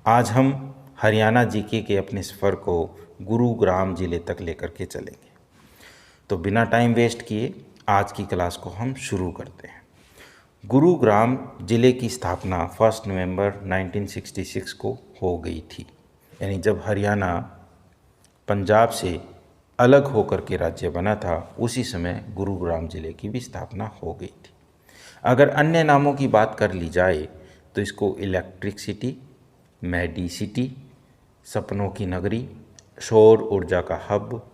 आज हम हरियाणा जीके के अपने सफ़र को गुरुग्राम ज़िले तक लेकर के चलेंगे। तो बिना टाइम वेस्ट किए आज की क्लास को हम शुरू करते हैं। गुरुग्राम ज़िले की स्थापना 1 नवंबर 1966 को हो गई थी, यानी जब हरियाणा पंजाब से अलग होकर के राज्य बना था उसी समय गुरुग्राम ज़िले की भी स्थापना हो गई थी। अगर अन्य नामों की बात कर ली जाए तो इसको इलेक्ट्रिक सिटी, मेडिसिटी, सपनों की नगरी, सौर ऊर्जा का हब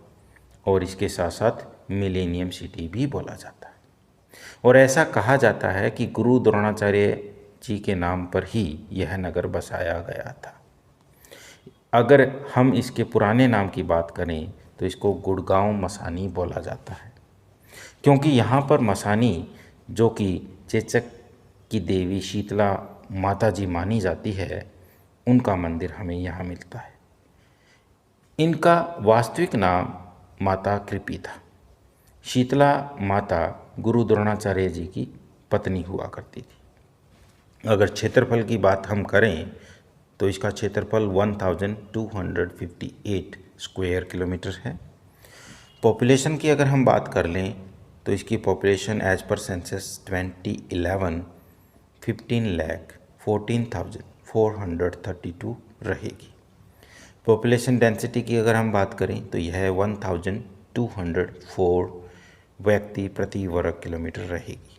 और इसके साथ साथ मिलेनियम सिटी भी बोला जाता है। और ऐसा कहा जाता है कि गुरु द्रोणाचार्य जी के नाम पर ही यह नगर बसाया गया था। अगर हम इसके पुराने नाम की बात करें तो इसको गुड़गांव मसानी बोला जाता है, क्योंकि यहाँ पर मसानी जो कि चेचक की देवी शीतला माता जी मानी जाती है, उनका मंदिर हमें यहाँ मिलता है। इनका वास्तविक नाम माता कृपी था। शीतला माता गुरु द्रोणाचार्य जी की पत्नी हुआ करती थी। अगर क्षेत्रफल की बात हम करें तो इसका क्षेत्रफल 1258 स्क्वायर किलोमीटर है। पॉपुलेशन की अगर हम बात कर लें तो इसकी पॉपुलेशन एज पर सेंसस 2011 15,14,432 रहेगी। पॉपुलेशन डेंसिटी की अगर हम बात करें तो यह 1204 व्यक्ति प्रति वर्ग किलोमीटर रहेगी।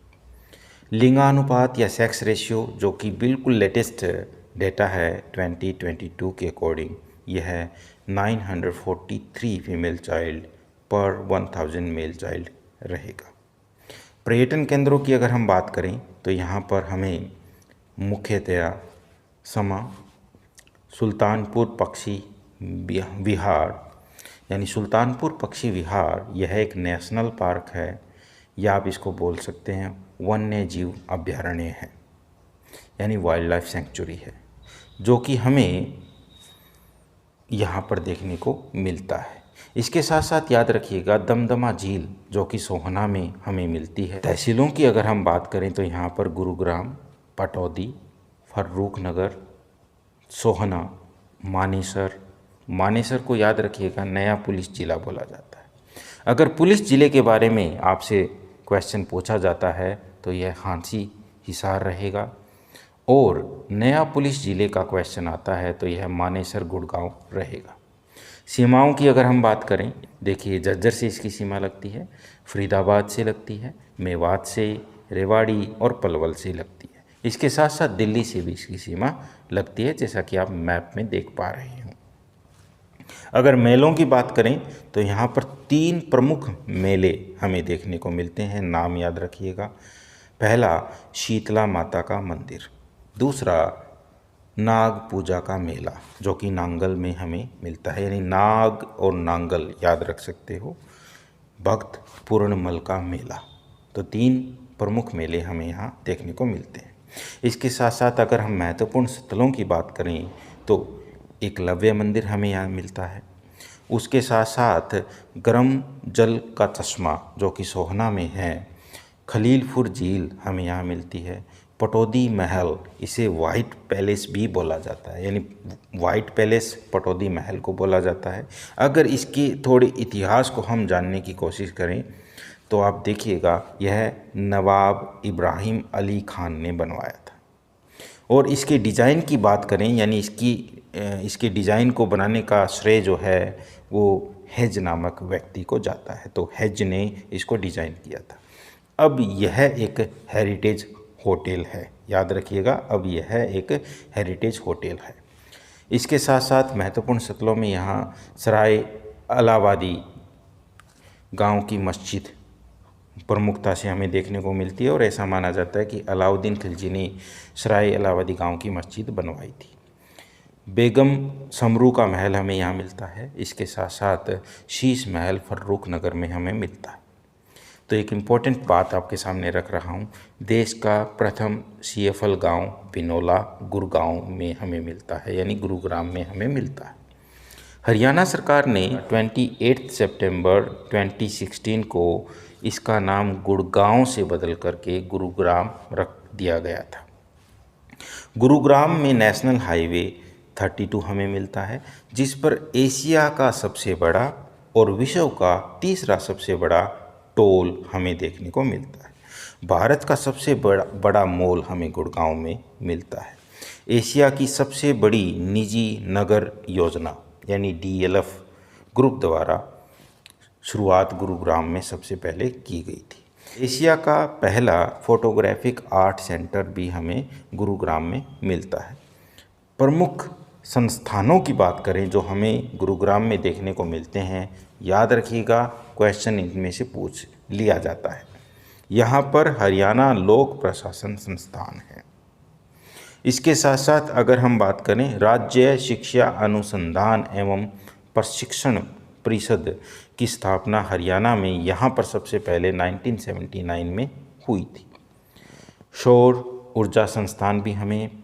लिंगानुपात या सेक्स रेशियो जो कि बिल्कुल लेटेस्ट डेटा है 2022 के अकॉर्डिंग, यह 943 फीमेल चाइल्ड पर 1000 मेल चाइल्ड रहेगा। पर्यटन केंद्रों की अगर हम बात करें तो यहाँ पर हमें मुख्यतया समा, सुल्तानपुर पक्षी विहार, यानी सुल्तानपुर पक्षी विहार यह एक नेशनल पार्क है, या आप इसको बोल सकते हैं वन्य जीव अभयारण्य है, यानी वाइल्ड लाइफ सेंचुरी है, जो कि हमें यहाँ पर देखने को मिलता है। इसके साथ साथ याद रखिएगा दमदमा झील जो कि सोहना में हमें मिलती है। तहसीलों की अगर हम बात करें तो यहाँ पर गुरुग्राम, पटौदी, फर्रुखनगर, सोहना, मानेसर को याद रखिएगा नया पुलिस जिला बोला जाता है। अगर पुलिस जिले के बारे में आपसे क्वेश्चन पूछा जाता है तो यह हांसी हिसार रहेगा, और नया पुलिस जिले का क्वेश्चन आता है तो यह मानेसर गुड़गांव रहेगा। सीमाओं की अगर हम बात करें, देखिए झज्जर से इसकी सीमा लगती है, फरीदाबाद से लगती है, मेवात से, रेवाड़ी और पलवल से लगती है। इसके साथ साथ दिल्ली से भी इसकी सीमा लगती है, जैसा कि आप मैप में देख पा रहे हैं। अगर मेलों की बात करें तो यहाँ पर 3 प्रमुख मेले हमें देखने को मिलते हैं, नाम याद रखिएगा। पहला शीतला माता का मंदिर, दूसरा नाग पूजा का मेला जो कि नांगल में हमें मिलता है, यानी नाग और नांगल याद रख सकते हो। भक्त पूर्णमल का मेला, तो 3 प्रमुख मेले हमें यहाँ देखने को मिलते हैं। इसके साथ साथ अगर हम महत्वपूर्ण स्थलों की बात करें तो एकलव्य मंदिर हमें यहाँ मिलता है। उसके साथ साथ गर्म जल का चश्मा जो कि सोहना में है, खलीलपुर झील हमें यहाँ मिलती है, पटौदी महल, इसे वाइट पैलेस भी बोला जाता है, यानी वाइट पैलेस पटौदी महल को बोला जाता है। अगर इसके थोड़े इतिहास को हम जानने की कोशिश करें तो आप देखिएगा यह नवाब इब्राहिम अली खान ने बनवाया था। और इसके डिज़ाइन की बात करें, यानी इसके डिज़ाइन को बनाने का श्रेय जो है वो हेज नामक व्यक्ति को जाता है, तो हेज ने इसको डिज़ाइन किया था। अब यह एक हेरिटेज होटल है, याद रखिएगा, अब यह एक हेरिटेज होटल है। इसके साथ साथ महत्वपूर्ण स्थलों में यहाँ सराय अलावादी गांव की मस्जिद प्रमुखता से हमें देखने को मिलती है, और ऐसा माना जाता है कि अलाउद्दीन खिलजी ने सराय अलावादी गांव की मस्जिद बनवाई थी। बेगम समरू का महल हमें यहाँ मिलता है। इसके साथ साथ शीश महल फर्रुखनगर में हमें मिलता है। तो एक इम्पॉर्टेंट बात आपके सामने रख रहा हूँ, देश का प्रथम CFL गांव बिनोला गुड़गांव में हमें मिलता है, यानी गुरुग्राम में हमें मिलता है। हरियाणा सरकार ने 28 सितंबर 2016 को इसका नाम गुड़गांव से बदल करके गुरुग्राम रख दिया गया था। गुरुग्राम में नेशनल हाईवे 32 हमें मिलता है, जिस पर एशिया का सबसे बड़ा और विश्व का तीसरा सबसे बड़ा टोल हमें देखने को मिलता है। भारत का सबसे बड़ा मॉल हमें गुड़गांव में मिलता है। एशिया की सबसे बड़ी निजी नगर योजना यानी DLF ग्रुप द्वारा शुरुआत गुरुग्राम में सबसे पहले की गई थी। एशिया का पहला फोटोग्राफिक आर्ट सेंटर भी हमें गुरुग्राम में मिलता है। प्रमुख संस्थानों की बात करें जो हमें गुरुग्राम में देखने को मिलते हैं, याद रखिएगा क्वेश्चन इनमें से पूछ लिया जाता है। यहाँ पर हरियाणा लोक प्रशासन संस्थान है। इसके साथ साथ अगर हम बात करें राज्य शिक्षा अनुसंधान एवं प्रशिक्षण परिषद की स्थापना हरियाणा में यहाँ पर सबसे पहले 1979 में हुई थी। सौर ऊर्जा संस्थान भी हमें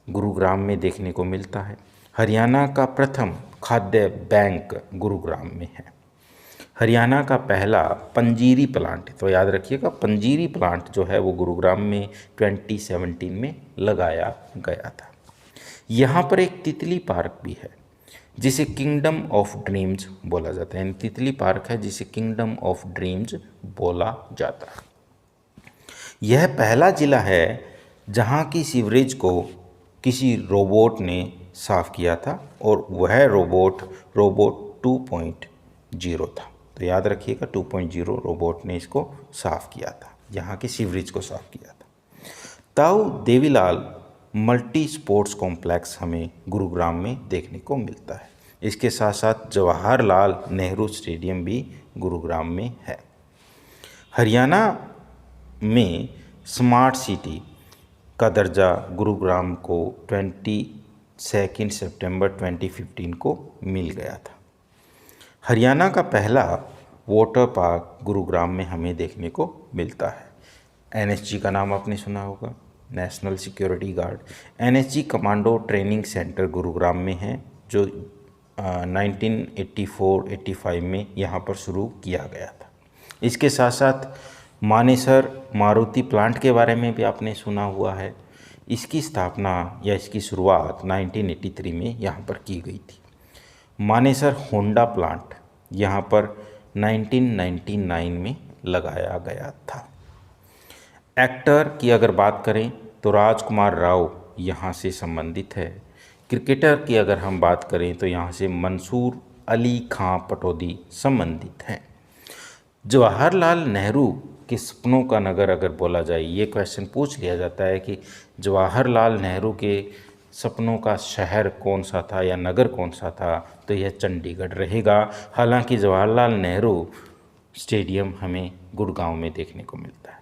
गुरुग्राम में देखने को मिलता है। हरियाणा का प्रथम खाद्य बैंक गुरुग्राम में है। हरियाणा का पहला पंजीरी प्लांट, तो याद रखिएगा पंजीरी प्लांट जो है वो गुरुग्राम में 2017 में लगाया गया था। यहाँ पर एक तितली पार्क भी है जिसे किंगडम ऑफ ड्रीम्स बोला जाता है। तितली पार्क है जिसे किंगडम ऑफ ड्रीम्स बोला जाता है। यह पहला जिला है जहाँ की सीवरेज को किसी रोबोट ने साफ किया था और वह रोबोट 2.0 था। तो याद रखिएगा 2.0 रोबोट ने इसको साफ किया था, यहाँ की सीवरेज को साफ किया था। ताऊ देवीलाल मल्टी स्पोर्ट्स कॉम्प्लेक्स हमें गुरुग्राम में देखने को मिलता है। इसके साथ साथ जवाहरलाल नेहरू स्टेडियम भी गुरुग्राम में है। हरियाणा में स्मार्ट सिटी का दर्जा गुरुग्राम को 22 सितंबर 2015 को मिल गया था। हरियाणा का पहला वाटर पार्क गुरुग्राम में हमें देखने को मिलता है। NSG का नाम आपने सुना होगा, national security guard. NSG commando training centre Gurugram में है जो 1984-85 में यहाँ पर शुरू किया गया था। इसके साथ साथ मानेसर मारुति प्लांट के बारे में भी आपने सुना हुआ है। इसकी स्थापना या इसकी शुरुआत 1983 में यहाँ पर की गई थी। मानेसर होंडा प्लांट यहाँ पर 1999 में लगाया गया था। एक्टर की अगर बात करें तो राजकुमार राव यहाँ से संबंधित है। क्रिकेटर की अगर हम बात करें तो यहाँ से मंसूर अली खां पटौदी संबंधित हैं। जवाहरलाल नेहरू के सपनों का नगर अगर बोला जाए, ये क्वेश्चन पूछ लिया जाता है कि जवाहरलाल नेहरू के सपनों का शहर कौन सा था या नगर कौन सा था, तो यह चंडीगढ़ रहेगा। हालांकि जवाहरलाल नेहरू स्टेडियम हमें गुड़गांव में देखने को मिलता है।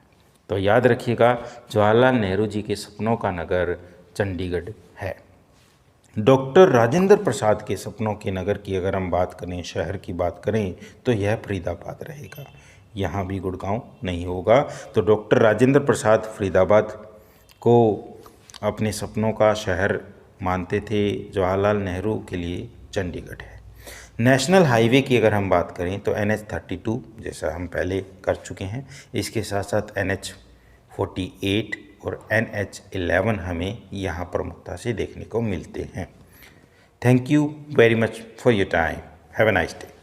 तो याद रखिएगा जवाहरलाल नेहरू जी के सपनों का नगर चंडीगढ़ है। डॉक्टर राजेंद्र प्रसाद के सपनों के नगर की अगर हम बात करें, शहर की बात करें, तो यह फरीदाबाद रहेगा। यहाँ भी गुड़गांव नहीं होगा। तो डॉक्टर राजेंद्र प्रसाद फरीदाबाद को अपने सपनों का शहर मानते थे, जवाहरलाल नेहरू के लिए चंडीगढ़ है। नेशनल हाईवे की अगर हम बात करें तो NH32 जैसा हम पहले कर चुके हैं। इसके साथ साथ NH48 और NH11 हमें यहाँ प्रमुखता से देखने को मिलते हैं। Thank you very much for your time. Have a nice day.